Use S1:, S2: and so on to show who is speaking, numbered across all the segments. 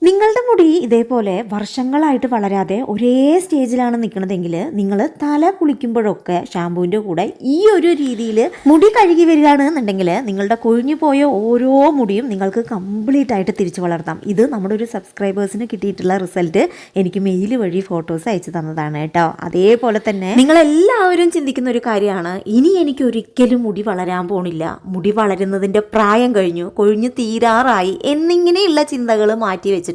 S1: നിങ്ങളുടെ മുടി ഇതേപോലെ വർഷങ്ങളായിട്ട് വളരാതെ ഒരേ സ്റ്റേജിലാണ് നിൽക്കുന്നതെങ്കിൽ നിങ്ങൾ തല കുളിക്കുമ്പോഴൊക്കെ ഷാമ്പൂവിൻ്റെ കൂടെ ഈ ഒരു രീതിയിൽ മുടി കഴുകി വരികയാണെന്നുണ്ടെങ്കിൽ നിങ്ങളുടെ കൊഴിഞ്ഞു പോയ ഓരോ മുടിയും നിങ്ങൾക്ക് കംപ്ലീറ്റ് ആയിട്ട് തിരിച്ചു വളർത്താം. ഇത് നമ്മുടെ ഒരു സബ്സ്ക്രൈബേഴ്സിന് കിട്ടിയിട്ടുള്ള റിസൾട്ട് എനിക്ക് മെയിൽ വഴി ഫോട്ടോസ് അയച്ചു തന്നതാണ് കേട്ടോ. അതേപോലെ തന്നെ നിങ്ങളെല്ലാവരും ചിന്തിക്കുന്ന ഒരു കാര്യമാണ്, ഇനി എനിക്ക് ഒരിക്കലും മുടി വളരാൻ പോണില്ല, മുടി വളരുന്നതിൻ്റെ പ്രായം കഴിഞ്ഞു, കൊഴിഞ്ഞു തീരാറായി എന്നിങ്ങനെയുള്ള ചിന്തകൾ മാറ്റി വെച്ചിട്ട്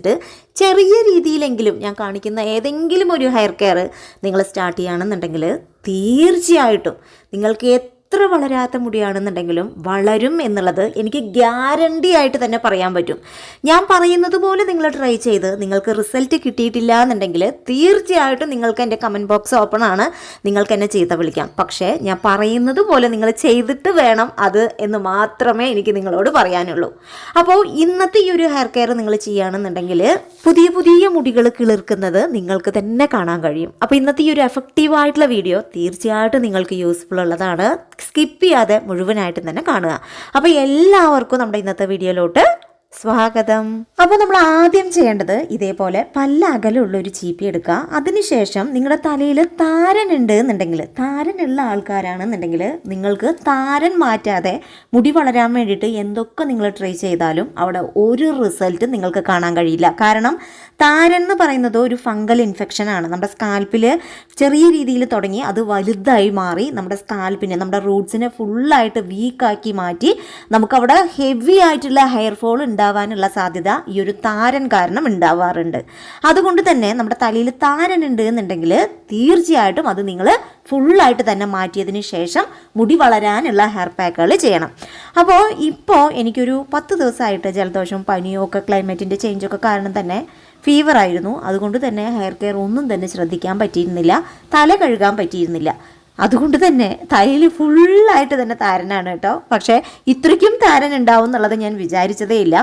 S1: ചെറിയ രീതിയിലെങ്കിലും ഞാൻ കാണിക്കുന്ന ഏതെങ്കിലും ഒരു ഹെയർ കെയർ നിങ്ങൾ സ്റ്റാർട്ട് ചെയ്യുകയാണെന്നുണ്ടെങ്കിൽ തീർച്ചയായിട്ടും നിങ്ങൾക്ക് എത്ര വളരാത്ത മുടിയാണെന്നുണ്ടെങ്കിലും വളരും എന്നുള്ളത് എനിക്ക് ഗ്യാരണ്ടി ആയിട്ട് തന്നെ പറയാൻ പറ്റും. ഞാൻ പറയുന്നത് പോലെ നിങ്ങൾ ട്രൈ ചെയ്ത് നിങ്ങൾക്ക് റിസൾട്ട് കിട്ടിയിട്ടില്ല എന്നുണ്ടെങ്കിൽ തീർച്ചയായിട്ടും നിങ്ങൾക്ക് എൻ്റെ കമൻറ്റ് ബോക്സ് ഓപ്പൺ ആണ്, നിങ്ങൾക്ക് എന്നെ ചീത്ത വിളിക്കാം. പക്ഷേ ഞാൻ പറയുന്നത് പോലെ നിങ്ങൾ ചെയ്തിട്ട് വേണം അത് എന്ന് മാത്രമേ എനിക്ക് നിങ്ങളോട് പറയാനുള്ളൂ. അപ്പോൾ ഇന്നത്തെ ഈ ഒരു ഹെയർ കെയർ നിങ്ങൾ ചെയ്യുകയാണെന്നുണ്ടെങ്കിൽ പുതിയ പുതിയ മുടികൾ കിളിർക്കുന്നത് നിങ്ങൾക്ക് തന്നെ കാണാൻ കഴിയും. അപ്പോൾ ഇന്നത്തെ ഈ ഒരു എഫക്റ്റീവായിട്ടുള്ള വീഡിയോ തീർച്ചയായിട്ടും നിങ്ങൾക്ക് യൂസ്ഫുൾ ഉള്ളതാണ്. സ്കിപ്പ് ചെയ്യാതെ മുഴുവനായിട്ടും തന്നെ കാണുക. അപ്പോൾ എല്ലാവർക്കും നമ്മുടെ ഇന്നത്തെ വീഡിയോയിലോട്ട് സ്വാഗതം. അപ്പോൾ നമ്മൾ ആദ്യം ചെയ്യേണ്ടത് ഇതേപോലെ പല്ല അകലുള്ള ഒരു ചീപ്പി എടുക്കുക. അതിനുശേഷം നിങ്ങളുടെ തലയിൽ താരൻ ഉണ്ട് എന്നുണ്ടെങ്കിൽ, താരനുള്ള ആൾക്കാരാണെന്നുണ്ടെങ്കിൽ നിങ്ങൾക്ക് താരൻ മാറ്റാതെ മുടി വളരാൻ വേണ്ടിയിട്ട് എന്തൊക്കെ നിങ്ങൾ ട്രൈ ചെയ്താലും അവിടെ ഒരു റിസൾട്ട് നിങ്ങൾക്ക് കാണാൻ കഴിയില്ല. കാരണം താരൻ എന്ന് പറയുന്നത് ഒരു ഫംഗൽ ഇൻഫെക്ഷനാണ്. നമ്മുടെ സ്കാൽപ്പിൽ ചെറിയ രീതിയിൽ തുടങ്ങി അത് വലുതായി മാറി നമ്മുടെ സ്കാൽപ്പിനെ, നമ്മുടെ റൂട്ട്സിനെ ഫുള്ളായിട്ട് വീക്കാക്കി മാറ്റി നമുക്കവിടെ ഹെവി ആയിട്ടുള്ള ഹെയർ ഫോൾ ഉണ്ടാവാനുള്ള സാധ്യത ഈ ഒരു താരൻ കാരണം ഉണ്ടാവാറുണ്ട്. അതുകൊണ്ട് തന്നെ നമ്മുടെ തലയിൽ താരൻ ഉണ്ട് എന്നുണ്ടെങ്കിൽ തീർച്ചയായിട്ടും അത് നിങ്ങൾ ഫുള്ളായിട്ട് തന്നെ മാറ്റിയതിന് ശേഷം മുടി വളരാനുള്ള ഹെയർ പാക്കുകൾ ചെയ്യണം. അപ്പോൾ ഇപ്പോൾ എനിക്കൊരു 10 ദിവസമായിട്ട് ജലദോഷവും പനിയും ഒക്കെ ക്ലൈമറ്റിൻ്റെ ചേഞ്ചൊക്കെ കാരണം തന്നെ ഫീവറായിരുന്നു. അതുകൊണ്ട് തന്നെ ഹെയർ കെയർ ഒന്നും തന്നെ ശ്രദ്ധിക്കാൻ പറ്റിയിരുന്നില്ല, തല കഴുകാൻ പറ്റിയിരുന്നില്ല. അതുകൊണ്ട് തന്നെ തലയിൽ ഫുള്ളായിട്ട് തന്നെ താരനാണ് കേട്ടോ. പക്ഷേ ഇത്രയ്ക്കും താരൻ ഉണ്ടാവും എന്നുള്ളത് ഞാൻ വിചാരിച്ചതേ ഇല്ല.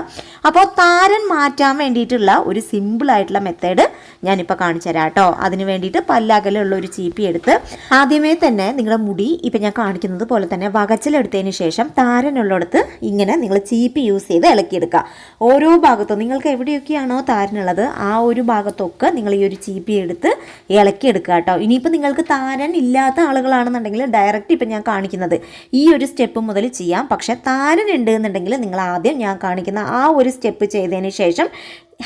S1: അപ്പോൾ താരൻ മാറ്റാൻ വേണ്ടിയിട്ടുള്ള ഒരു സിമ്പിളായിട്ടുള്ള മെത്തേഡ് ഞാനിപ്പോൾ കാണിച്ചു തരാം കേട്ടോ. അതിന് വേണ്ടിയിട്ട് പല്ലകലുള്ള ഒരു ചീപ്പി എടുത്ത് ആദ്യമേ തന്നെ നിങ്ങളുടെ മുടി ഇപ്പം ഞാൻ കാണിക്കുന്നത് പോലെ തന്നെ വകച്ചിലെടുത്തതിന് ശേഷം താരനുള്ളിടത്ത് ഇങ്ങനെ നിങ്ങൾ ചീപ്പി യൂസ് ചെയ്ത് ഇളക്കിയെടുക്കുക. ഓരോ ഭാഗത്തും നിങ്ങൾക്ക് എവിടെയൊക്കെയാണോ താരനുള്ളത് ആ ഒരു ഭാഗത്തൊക്കെ നിങ്ങൾ ഈ ഒരു ചീപ്പി എടുത്ത് ഇളക്കിയെടുക്കുക കേട്ടോ. ഇനിയിപ്പോൾ നിങ്ങൾക്ക് താരൻ ഇല്ലാത്ത ആളുകളാണെന്നുണ്ടെങ്കിൽ ഡയറക്റ്റ് ഇപ്പം ഞാൻ കാണിക്കുന്നത് ഈ ഒരു സ്റ്റെപ്പ് മുതൽ ചെയ്യാം. പക്ഷേ താരൻ ഉണ്ട് എന്നുണ്ടെങ്കിൽ നിങ്ങൾ ആദ്യം ഞാൻ കാണിക്കുന്ന ആ ഒരു സ്റ്റെപ്പ് ചെയ്തതിന് ശേഷം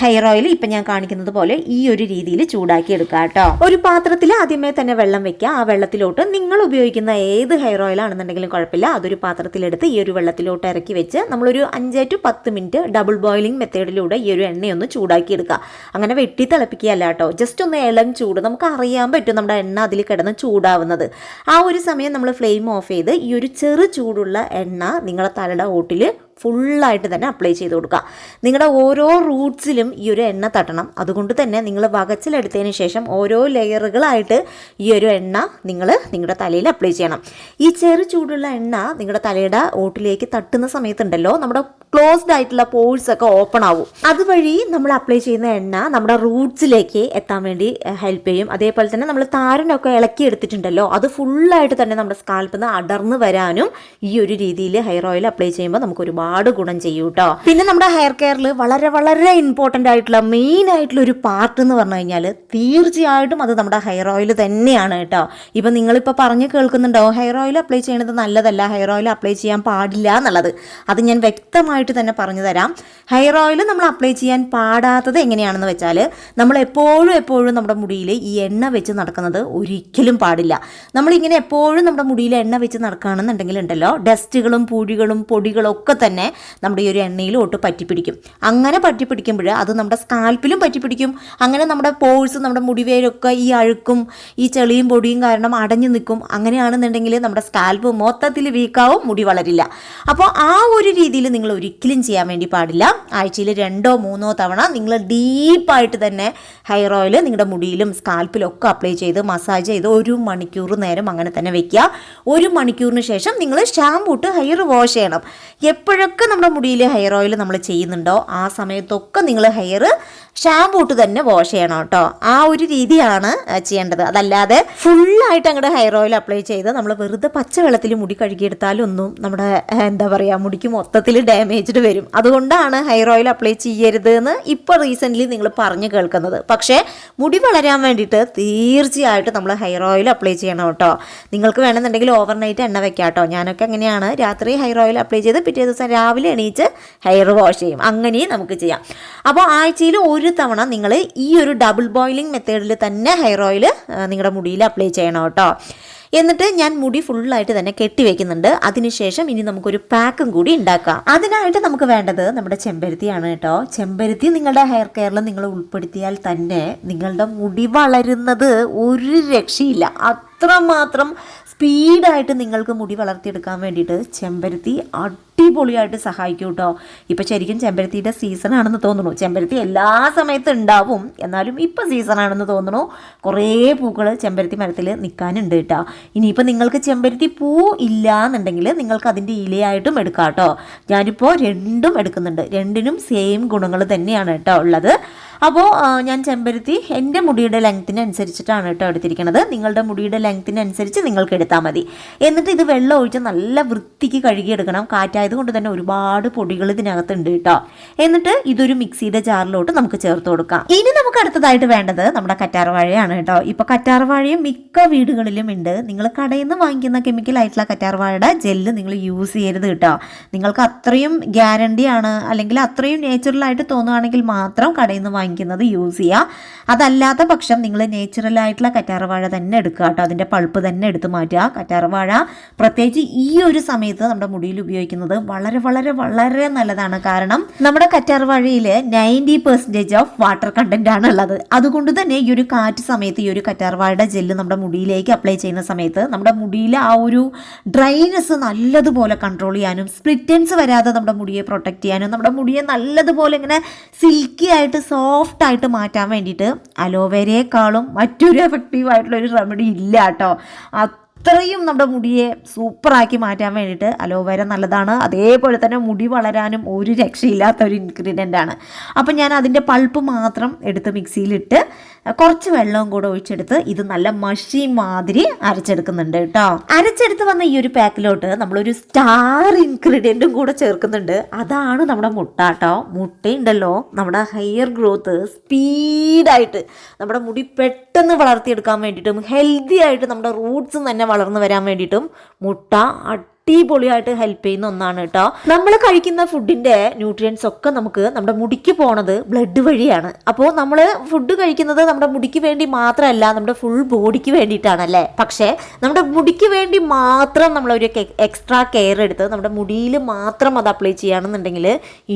S1: ഹെയർ ഓയിൽ ഇപ്പം ഞാൻ കാണിക്കുന്നത് പോലെ ഈ ഒരു രീതിയിൽ ചൂടാക്കി എടുക്കുക കേട്ടോ. ഒരു പാത്രത്തിൽ ആദ്യമേ തന്നെ വെള്ളം വെക്കുക. ആ വെള്ളത്തിലോട്ട് നിങ്ങൾ ഉപയോഗിക്കുന്ന ഏത് ഹെയർ ഓയിലാണെന്നുണ്ടെങ്കിലും കുഴപ്പമില്ല, അതൊരു പാത്രത്തിലെടുത്ത് ഈ ഒരു വെള്ളത്തിലോട്ട് ഇറക്കി വെച്ച് നമ്മളൊരു 5 to 10 മിനിറ്റ് ഡബിൾ ബോയിലിംഗ് മെത്തേഡിലൂടെ ഈ ഒരു എണ്ണയൊന്ന് ചൂടാക്കി എടുക്കുക. അങ്ങനെ വെട്ടി തിളപ്പിക്കുകയല്ല കേട്ടോ, ജസ്റ്റ് ഒന്ന് ഇളം ചൂട്, നമുക്ക് അറിയാൻ പറ്റും നമ്മുടെ എണ്ണ അതിൽ കിടന്ന് ചൂടാവുന്നത്. ആ ഒരു സമയം നമ്മൾ ഫ്ലെയിം ഓഫ് ചെയ്ത് ഈ ഒരു ചെറു ചൂടുള്ള എണ്ണ നിങ്ങളുടെ തലയുടെ ഓട്ടിൽ ഫുള്ളായിട്ട് തന്നെ അപ്ലൈ ചെയ്ത് കൊടുക്കുക. നിങ്ങളുടെ ഓരോ റൂട്ട്സിലും ഈ ഒരു എണ്ണ തട്ടണം. അതുകൊണ്ട് തന്നെ നിങ്ങൾ വകച്ചിലെടുത്തതിന് ശേഷം ഓരോ ലെയറുകളായിട്ട് ഈ ഒരു എണ്ണ നിങ്ങൾ നിങ്ങളുടെ തലയിൽ അപ്ലൈ ചെയ്യണം. ഈ ചെറു ചൂടുള്ള എണ്ണ നിങ്ങളുടെ തലയുടെ ഓട്ടിലേക്ക് തട്ടുന്ന സമയത്തുണ്ടല്ലോ നമ്മുടെ ക്ലോസ്ഡ് ആയിട്ടുള്ള പോഴ്സ് ഒക്കെ ഓപ്പൺ ആവും. അതുവഴി നമ്മൾ അപ്ലൈ ചെയ്യുന്ന എണ്ണ നമ്മുടെ റൂട്ട്സിലേക്ക് എത്താൻ വേണ്ടി ഹെൽപ്പ് ചെയ്യും. അതേപോലെ തന്നെ നമ്മൾ താരനൊക്കെ ഇളക്കി എടുത്തിട്ടുണ്ടല്ലോ അത് ഫുള്ളായിട്ട് തന്നെ നമ്മുടെ സ്കാൽപ്പിൽ നിന്ന് അടർന്ന് വരാനും ഈ ഒരു രീതിയിൽ ഹെയർ ഓയിൽ അപ്ലൈ ചെയ്യുമ്പോൾ നമുക്ക് ഒരുപാട് ഗുണം ചെയ്യും കേട്ടോ. പിന്നെ നമ്മുടെ ഹെയർ കെയറിൽ വളരെ വളരെ ഇമ്പോർട്ടൻ്റ് ആയിട്ടുള്ള മെയിൻ ആയിട്ടുള്ള ഒരു പാർട്ട് എന്ന് പറഞ്ഞു കഴിഞ്ഞാൽ തീർച്ചയായിട്ടും അത് നമ്മുടെ ഹെയർ ഓയിൽ തന്നെയാണ് കേട്ടോ. ഇപ്പം നിങ്ങളിപ്പോൾ പറഞ്ഞ് കേൾക്കുന്നുണ്ടോ ഹെയർ ഓയിൽ അപ്ലൈ ചെയ്യുന്നത് നല്ലതല്ല, ഹെയർ ഓയിൽ അപ്ലൈ ചെയ്യാൻ പാടില്ല എന്നുള്ളത്. അത് ഞാൻ വ്യക്തമായിട്ട് തന്നെ പറഞ്ഞു തരാം. ഹെയർ ഓയിൽ നമ്മൾ അപ്ലൈ ചെയ്യാൻ പാടാത്തത് എങ്ങനെയാണെന്ന് വെച്ചാൽ നമ്മൾ എപ്പോഴും നമ്മുടെ മുടിയിൽ ഈ എണ്ണ വെച്ച് നടക്കുന്നത് ഒരിക്കലും പാടില്ല. നമ്മളിങ്ങനെ എപ്പോഴും നമ്മുടെ മുടിയിൽ എണ്ണ വെച്ച് നടക്കുകയാണെന്നുണ്ടെങ്കിൽ ഉണ്ടല്ലോ ഡസ്റ്റുകളും പൂഴികളും പൊടികളും ഒക്കെ തന്നെ നമ്മുടെ ഈ ഒരു എണ്ണയിലോട്ട് പറ്റിപ്പിടിക്കും. അങ്ങനെ പറ്റിപ്പിടിക്കുമ്പോൾ അത് നമ്മുടെ സ്കാൽപ്പിലും പറ്റിപ്പിടിക്കും. അങ്ങനെ നമ്മുടെ പോഴ്സ്, നമ്മുടെ മുടിവേരൊക്കെ ഈ അഴുക്കും ഈ ചെളിയും പൊടിയും കാരണം അടഞ്ഞു നിൽക്കും. അങ്ങനെയാണെന്നുണ്ടെങ്കിൽ നമ്മുടെ സ്കാൽപ്പ് മൊത്തത്തിൽ വീക്കാവും, മുടി വളരില്ല. അപ്പോൾ ആ ഒരു രീതിയിൽ നിങ്ങൾ ഒരിക്കലും ചെയ്യാൻ വേണ്ടി പാടില്ല. ആഴ്ചയിൽ 2 or 3 തവണ നിങ്ങൾ ഡീപ്പായിട്ട് തന്നെ ഹെയർ ഓയിൽ നിങ്ങളുടെ മുടിയിലും സ്കാൽപ്പിലും ഒക്കെ അപ്ലൈ ചെയ്ത് മസാജ് ചെയ്ത് 1 മണിക്കൂർ നേരം അങ്ങനെ തന്നെ വെക്കുക. 1 മണിക്കൂറിന് ശേഷം നിങ്ങൾ ഷാമ്പൂ ഇട്ട് ഹെയർ വാഷ് ചെയ്യണം. എപ്പോഴാണ് എപ്പോഴൊക്കെ നമ്മുടെ മുടിയിൽ ഹെയർ ഓയിൽ നമ്മൾ ചെയ്യുന്നുണ്ടോ ആ സമയത്തൊക്കെ നിങ്ങൾ ഹെയർ ഷാമ്പൂ ഇട്ട് തന്നെ വാഷ് ചെയ്യണം കേട്ടോ. ആ ഒരു രീതിയാണ് ചെയ്യേണ്ടത്. അതല്ലാതെ ഫുള്ളായിട്ട് അങ്ങോട്ട് ഹെയർ ഓയിൽ അപ്ലൈ ചെയ്ത് നമ്മൾ വെറുതെ പച്ചവെള്ളത്തിൽ മുടി കഴുകിയെടുത്താലൊന്നും നമ്മുടെ എന്താ പറയുക മുടിക്ക് മൊത്തത്തിൽ ഡാമേജ്ഡ് വരും. അതുകൊണ്ടാണ് ഹെയർ ഓയിൽ അപ്ലൈ ചെയ്യരുത് എന്ന് ഇപ്പോൾ റീസെൻ്റ്ലി നിങ്ങൾ പറഞ്ഞു കേൾക്കുന്നത്. പക്ഷേ മുടി വളരാൻ വേണ്ടിയിട്ട് തീർച്ചയായിട്ടും നമ്മൾ ഹെയർ ഓയിൽ അപ്ലൈ ചെയ്യണം കേട്ടോ. നിങ്ങൾക്ക് വേണമെന്നുണ്ടെങ്കിൽ ഓവർനൈറ്റ് എണ്ണ വെക്കാം കേട്ടോ. ഞാനൊക്കെ എങ്ങനെയാണ് രാത്രി ഹെയർ ഓയിൽ അപ്ലൈ ചെയ്ത് പിറ്റേ ദിവസം രാവിലെ എണീച്ച് ഹെയർ വാഷ് ചെയ്യും. അങ്ങനെയും നമുക്ക് ചെയ്യാം. അപ്പോൾ ആഴ്ചയിൽ ഒരു തവണ നിങ്ങൾ ഈ ഒരു ഡബിൾ ബോയിലിംഗ് മെത്തേഡിൽ തന്നെ ഹെയർ ഓയിൽ നിങ്ങളുടെ മുടിയിൽ അപ്ലൈ ചെയ്യണം കേട്ടോ. എന്നിട്ട് ഞാൻ മുടി ഫുള്ളായിട്ട് തന്നെ കെട്ടിവെക്കുന്നുണ്ട്. അതിനുശേഷം ഇനി നമുക്കൊരു പാക്കും കൂടി ഉണ്ടാക്കാം. അതിനായിട്ട് നമുക്ക് വേണ്ടത് നമ്മുടെ ചെമ്പരത്തിയാണ് കേട്ടോ. ചെമ്പരത്തി നിങ്ങളുടെ ഹെയർ കെയറിൽ നിങ്ങൾ ഉൾപ്പെടുത്തിയാൽ തന്നെ നിങ്ങളുടെ മുടി വളരുന്നത് ഒരു രക്ഷയില്ല. അത്രമാത്രം സ്പീഡായിട്ട് നിങ്ങൾക്ക് മുടി വളർത്തിയെടുക്കാൻ വേണ്ടിയിട്ട് ചെമ്പരത്തി അടിപൊളിയായിട്ട് സഹായിക്കും കേട്ടോ. ഇപ്പം ശരിക്കും ചെമ്പരത്തിയുടെ സീസണാണെന്ന് തോന്നുന്നു. ചെമ്പരത്തി എല്ലാ സമയത്തും ഉണ്ടാവും, എന്നാലും ഇപ്പം സീസണാണെന്ന് തോന്നുന്നു. കുറേ പൂക്കൾ ചെമ്പരത്തി മരത്തിൽ നിൽക്കാനുണ്ട് കേട്ടോ. ഇനിയിപ്പോൾ നിങ്ങൾക്ക് ചെമ്പരത്തി പൂ ഇല്ല എന്നുണ്ടെങ്കിൽ നിങ്ങൾക്ക് അതിൻ്റെ ഇലയായിട്ടും എടുക്കാം കേട്ടോ. ഞാനിപ്പോൾ രണ്ടും എടുക്കുന്നുണ്ട്. രണ്ടിനും സെയിം ഗുണങ്ങൾ തന്നെയാണ് കേട്ടോ ഉള്ളത്. അപ്പോൾ ഞാൻ ചെമ്പരത്തി എൻ്റെ മുടിയുടെ ലെങ്ത്തിനനുസരിച്ചിട്ടാണ് കേട്ടോ എടുത്തിരിക്കുന്നത്. നിങ്ങളുടെ മുടിയുടെ ലെങ്ത്തിനനുസരിച്ച് നിങ്ങൾക്ക് എടുത്താൽ മതി. എന്നിട്ട് ഇത് വെള്ളം ഒഴിച്ച് നല്ല വൃത്തിക്ക് കഴുകിയെടുക്കണം. കാറ്റായത് കൊണ്ട് തന്നെ ഒരുപാട് പൊടികൾ ഇതിനകത്തുണ്ട് കേട്ടോ. എന്നിട്ട് ഇതൊരു മിക്സിയുടെ ജാറിലോട്ട് നമുക്ക് ചേർത്ത് കൊടുക്കാം. ഇനി നമുക്ക് അടുത്തതായിട്ട് വേണ്ടത് നമ്മുടെ കറ്റാർവാഴയാണ് കേട്ടോ. ഇപ്പോൾ കറ്റാർവാഴയും മിക്ക വീടുകളിലും ഉണ്ട്. നിങ്ങൾ കടയിൽ നിന്ന് വാങ്ങിക്കുന്ന കെമിക്കലായിട്ടുള്ള കറ്റാർവാഴയുടെ ജെല്ല് നിങ്ങൾ യൂസ് ചെയ്യരുത് കേട്ടോ. നിങ്ങൾക്ക് അത്രയും ഗ്യാരണ്ടിയാണ് അല്ലെങ്കിൽ അത്രയും നാച്ചുറലായിട്ട് തോന്നുകയാണെങ്കിൽ മാത്രം കടയിൽ നിന്ന് വാങ്ങിക്കുന്നത് യൂസ് ചെയ്യുക. അതല്ലാത്ത പക്ഷം നിങ്ങൾ നേച്ചുറലായിട്ടുള്ള കറ്റാർവാഴ തന്നെ എടുക്കുക കേട്ടോ. അതിൻ്റെ പൾപ്പ് തന്നെ എടുത്ത് മാറ്റുക. കറ്റാർവാഴ പ്രത്യേകിച്ച് ഈ ഒരു സമയത്ത് നമ്മുടെ മുടിയിൽ ഉപയോഗിക്കുന്നത് വളരെ വളരെ വളരെ നല്ലതാണ്. കാരണം നമ്മുടെ കറ്റാർവാഴയിൽ 90% ഓഫ് വാട്ടർ കണ്ടന്റ് ആണ് ഉള്ളത്. അതുകൊണ്ട് തന്നെ ഈ ഒരു കാറ്റ് സമയത്ത് ഈ ഒരു കറ്റാർവാഴയുടെ ജെല്ല് നമ്മുടെ മുടിയിലേക്ക് അപ്ലൈ ചെയ്യുന്ന സമയത്ത് നമ്മുടെ മുടിയിലെ ആ ഒരു ഡ്രൈനെസ് നല്ലതുപോലെ കൺട്രോൾ ചെയ്യാനും സ്പ്ലിറ്റൻസ് വരാതെ നമ്മുടെ മുടിയെ പ്രൊട്ടക്റ്റ് ചെയ്യാനും നമ്മുടെ മുടിയെ നല്ലതുപോലെ ഇങ്ങനെ സിൽക്കി ആയിട്ട് സോഫ്റ്റ് ആയിട്ട് മാറ്റാൻ വേണ്ടിയിട്ട് അലോവേരയെക്കാളും മറ്റൊരു എഫക്റ്റീവായിട്ടുള്ള ഒരു റെമഡി ഇല്ല കേട്ടോ. അത്രയും നമ്മുടെ മുടിയെ സൂപ്പറാക്കി മാറ്റാൻ വേണ്ടിയിട്ട് അലോവേര നല്ലതാണ്. അതേപോലെ തന്നെ മുടി വളരാനും ഒരു രക്ഷയില്ലാത്ത ഒരു ഇൻഗ്രീഡിയൻ്റ് ആണ്. അപ്പം ഞാൻ അതിൻ്റെ പൾപ്പ് മാത്രം എടുത്ത് മിക്സിയിലിട്ട് കുറച്ച് വെള്ളവും കൂടെ ഒഴിച്ചെടുത്ത് ഇത് നല്ല മഷി മാതിരി അരച്ചെടുക്കുന്നുണ്ട് കേട്ടോ. അരച്ചെടുത്ത് വന്ന ഈ ഒരു പാക്കിലോട്ട് നമ്മളൊരു സ്റ്റാർ ഇൻഗ്രീഡിയൻറ്റും കൂടെ ചേർക്കുന്നുണ്ട്. അതാണ് നമ്മുടെ മുട്ട കേട്ടോ. മുട്ടയുണ്ടല്ലോ നമ്മുടെ ഹെയർ ഗ്രോത്ത് സ്പീഡായിട്ട് നമ്മുടെ മുടി പെട്ടെന്ന് വളർത്തിയെടുക്കാൻ വേണ്ടിയിട്ടും ഹെൽത്തി ആയിട്ട് നമ്മുടെ റൂട്ട്സും തന്നെ വളർന്നു വരാൻ വേണ്ടിയിട്ടും മുട്ട അടിപൊളിയായിട്ട് ഹെൽപ്പ് ചെയ്യുന്ന ഒന്നാണ് കേട്ടോ. നമ്മൾ കഴിക്കുന്ന ഫുഡിൻ്റെ ന്യൂട്രിയൻസ് ഒക്കെ നമുക്ക് നമ്മുടെ മുടിക്ക് പോണത് ബ്ലഡ് വഴിയാണ്. അപ്പോൾ നമ്മൾ ഫുഡ് കഴിക്കുന്നത് നമ്മുടെ മുടിക്ക് വേണ്ടി മാത്രമല്ല, നമ്മുടെ ഫുൾ ബോഡിക്ക് വേണ്ടിയിട്ടാണല്ലേ. പക്ഷേ നമ്മുടെ മുടിക്ക് വേണ്ടി മാത്രം നമ്മളൊരു എക്സ്ട്രാ കെയർ എടുത്ത് നമ്മുടെ മുടിയിൽ മാത്രം അത് അപ്ലൈ ചെയ്യുകയാണെന്നുണ്ടെങ്കിൽ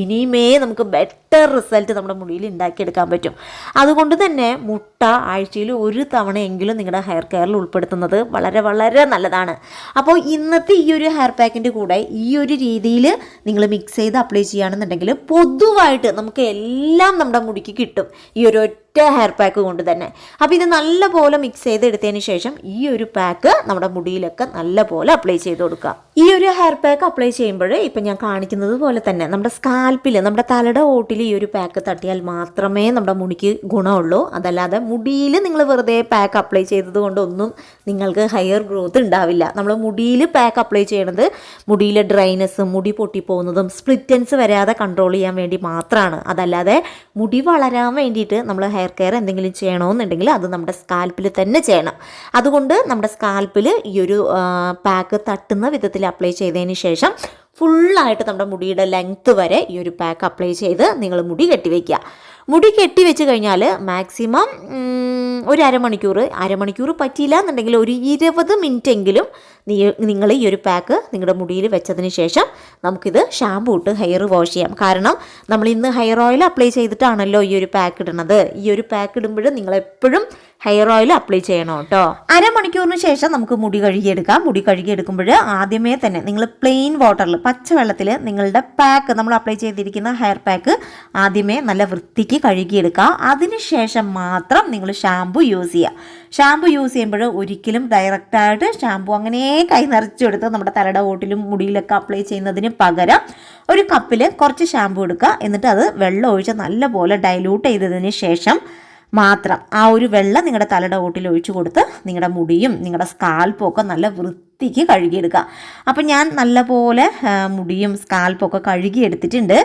S1: ഇനിയുമേ നമുക്ക് ബെറ്റർ റിസൾട്ട് നമ്മുടെ മുടിയിൽ ഉണ്ടാക്കിയെടുക്കാൻ പറ്റും. അതുകൊണ്ട് തന്നെ മുട്ട ആഴ്ചയിൽ ഒരു തവണയെങ്കിലും നിങ്ങളുടെ ഹെയർ കെയറിൽ ഉൾപ്പെടുത്തുന്നത് വളരെ വളരെ നല്ലതാണ്. അപ്പോൾ ഇന്നത്തെ ഈ ഒരു ഹെയർ പാക്കിൻ്റെ കൂടെ ഈ ഒരു രീതിയിൽ നിങ്ങൾ മിക്സ് ചെയ്ത് അപ്ലൈ ചെയ്യുകയാണെന്നുണ്ടെങ്കിൽ പൊതുവായിട്ട് നമുക്ക് എല്ലാം നമ്മുടെ മുടിക്ക് കിട്ടും ഈ ഒരു ഹെയർ പാക്ക് കൊണ്ട് തന്നെ. അപ്പോൾ ഇത് നല്ലപോലെ മിക്സ് ചെയ്തെടുത്തതിന് ശേഷം ഈ ഒരു പാക്ക് നമ്മുടെ മുടിയിലൊക്കെ നല്ലപോലെ അപ്ലൈ ചെയ്ത് കൊടുക്കുക. ഈ ഒരു ഹെയർ പാക്ക് അപ്ലൈ ചെയ്യുമ്പോൾ ഇപ്പം ഞാൻ കാണിക്കുന്നത് പോലെ തന്നെ നമ്മുടെ സ്കാൽപ്പിൽ നമ്മുടെ തലയുടെ ഓട്ടിൽ ഈ ഒരു പാക്ക് തട്ടിയാൽ മാത്രമേ നമ്മുടെ മുടിക്ക് ഗുണമുള്ളൂ. അതല്ലാതെ മുടിയിൽ നിങ്ങൾ വെറുതെ പാക്ക് അപ്ലൈ ചെയ്തത് കൊണ്ടൊന്നും നിങ്ങൾക്ക് ഹെയർ ഗ്രോത്ത് ഉണ്ടാവില്ല. നമ്മൾ മുടിയിൽ പാക്ക് അപ്ലൈ ചെയ്യണത് മുടിയിലെ ഡ്രൈനെസ്സും മുടി പൊട്ടിപ്പോകുന്നതും സ്പ്ലിറ്റൻസ് വരാതെ കൺട്രോൾ ചെയ്യാൻ വേണ്ടി മാത്രമാണ്. അതല്ലാതെ മുടി വളരാൻ വേണ്ടിയിട്ട് നമ്മൾ ഹെയർ കെയർ എന്തെങ്കിലും ചെയ്യണമെന്നുണ്ടെങ്കിൽ അത് നമ്മുടെ സ്കാൽപ്പിൽ തന്നെ ചെയ്യണം. അതുകൊണ്ട് നമ്മുടെ സ്കാൽപ്പിൽ ഈ ഒരു പാക്ക് തട്ടുന്ന വിധത്തിൽ അപ്ലൈ ചെയ്തതിന് ശേഷം ഫുള്ളായിട്ട് നമ്മുടെ മുടിയുടെ ലെങ്ത്ത് വരെ ഈ ഒരു പാക്ക് അപ്ലൈ ചെയ്ത് നിങ്ങൾ മുടി കെട്ടിവെക്കുക. മുടി കെട്ടി വെച്ച് കഴിഞ്ഞാൽ മാക്സിമം ഒരു അരമണിക്കൂർ പറ്റിയില്ല എന്നുണ്ടെങ്കിൽ ഒരു 20 മിനിറ്റെങ്കിലും നിങ്ങൾ ഈ ഒരു പാക്ക് നിങ്ങളുടെ മുടിയിൽ വെച്ചതിന് ശേഷം നമുക്കിത് ഷാമ്പൂ ഇട്ട് ഹെയർ വാഷ് ചെയ്യാം. കാരണം നമ്മൾ ഇന്ന് ഹെയർ ഓയിൽ അപ്ലൈ ചെയ്തിട്ടാണല്ലോ ഈ ഒരു പാക്ക് ഇടുന്നത്. ഈ ഒരു പാക്ക് ഇടുമ്പോൾ നിങ്ങളെപ്പോഴും ഹെയർ ഓയിൽ അപ്ലൈ ചെയ്യണം കേട്ടോ. അരമണിക്കൂറിന് ശേഷം നമുക്ക് മുടി കഴുകിയെടുക്കാം. മുടി കഴുകിയെടുക്കുമ്പോൾ ആദ്യമേ തന്നെ നിങ്ങൾ പ്ലെയിൻ വാട്ടറിൽ, പച്ചവെള്ളത്തിൽ നിങ്ങളുടെ പാക്ക്, നമ്മൾ അപ്ലൈ ചെയ്തിരിക്കുന്ന ഹെയർ പാക്ക് ആദ്യമേ നല്ല വൃത്തിക്ക് കഴുകിയെടുക്കുക. അതിനുശേഷം മാത്രം നിങ്ങൾ ഷാമ്പു യൂസ് ചെയ്യുക. ഷാമ്പു യൂസ് ചെയ്യുമ്പോൾ ഒരിക്കലും ഡയറക്റ്റായിട്ട് ഷാമ്പു അങ്ങനെ കൈ നിറച്ചെടുത്ത് നമ്മുടെ തലയുടെ ഓട്ടിലും മുടിയിലൊക്കെ അപ്ലൈ ചെയ്യുന്നതിന് പകരം ഒരു കപ്പിൽ കുറച്ച് ഷാമ്പു എടുക്കുക. എന്നിട്ട് അത് വെള്ളം ഒഴിച്ച് നല്ലപോലെ ഡൈലൂട്ട് ചെയ്തതിന് ശേഷം മാത്രം ആ ഒരു വെള്ളം നിങ്ങളുടെ തലയുടെ ഓട്ടിൽ ഒഴിച്ചു കൊടുത്ത് നിങ്ങളുടെ മുടിയും നിങ്ങളുടെ സ്കാൽപ്പും ഒക്കെ നല്ല വൃത്തിക്ക് കഴുകിയെടുക്കുക. അപ്പം ഞാൻ നല്ലപോലെ മുടിയും സ്കാൽപ്പൊക്കെ കഴുകിയെടുത്തിട്ടുണ്ട്.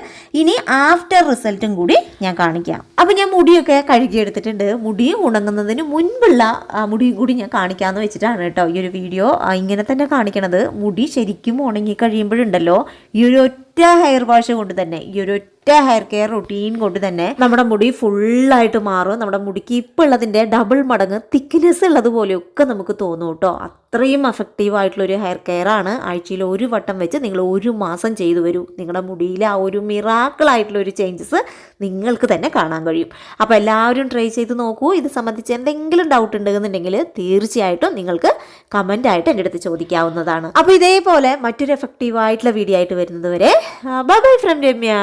S1: ഇനി ആഫ്റ്റർ റിസൾട്ടും കൂടി ഞാൻ കാണിക്കാം. അപ്പം ഞാൻ മുടിയൊക്കെ കഴുകിയെടുത്തിട്ടുണ്ട്. മുടി ഉണങ്ങുന്നതിന് മുൻപുള്ള മുടിയും കൂടി ഞാൻ കാണിക്കാമെന്ന് വെച്ചിട്ടാണ് കേട്ടോ ഈ ഒരു വീഡിയോ ഇങ്ങനെ തന്നെ കാണിക്കണത്. മുടി ശരിക്കും ഉണങ്ങി കഴിയുമ്പോഴുണ്ടല്ലോ ഈ ഒരു ഒറ്റ ഹെയർ വാഷ് കൊണ്ട് തന്നെ, ഈ ഒരു ഒറ്റ ഹെയർ കെയർ റൊട്ടീൻ കൊണ്ട് തന്നെ നമ്മുടെ മുടി ഫുള്ളായിട്ട് മാറും. നമ്മുടെ മുടിക്ക് ഇപ്പോൾ ഉള്ളതിൻ്റെ ഡബിൾ മടങ്ങ് തിക്നെസ് ഉള്ളതുപോലെയൊക്കെ നമുക്ക് തോന്നും കേട്ടോ. അത്രയും എഫക്റ്റീവ് ആയിട്ടുള്ളൊരു ഹെയർ കെയർ ആണ്. ആഴ്ചയിൽ ഒരു വട്ടം വെച്ച് നിങ്ങൾ 1 മാസം ചെയ്തു വരൂ. നിങ്ങളുടെ മുടിയിലെ ആ ഒരു മിറാക്കിളായിട്ടുള്ളൊരു ചേഞ്ചസ് നിങ്ങൾക്ക് തന്നെ കാണാൻ കഴിയും. അപ്പോൾ എല്ലാവരും ട്രൈ ചെയ്ത് നോക്കൂ. ഇത് സംബന്ധിച്ച് എന്തെങ്കിലും ഡൗട്ട് ഉണ്ടെന്നുണ്ടെങ്കിൽ തീർച്ചയായിട്ടും നിങ്ങൾക്ക് കമൻ്റായിട്ട് എൻ്റെ അടുത്ത് ചോദിക്കാവുന്നതാണ്. അപ്പോൾ ഇതേപോലെ മറ്റൊരു എഫക്റ്റീവ് ആയിട്ടുള്ള വീഡിയോ ആയിട്ട് വരുന്നത് വരെ ബൈ ബൈ ഫ്രം രമ്യ.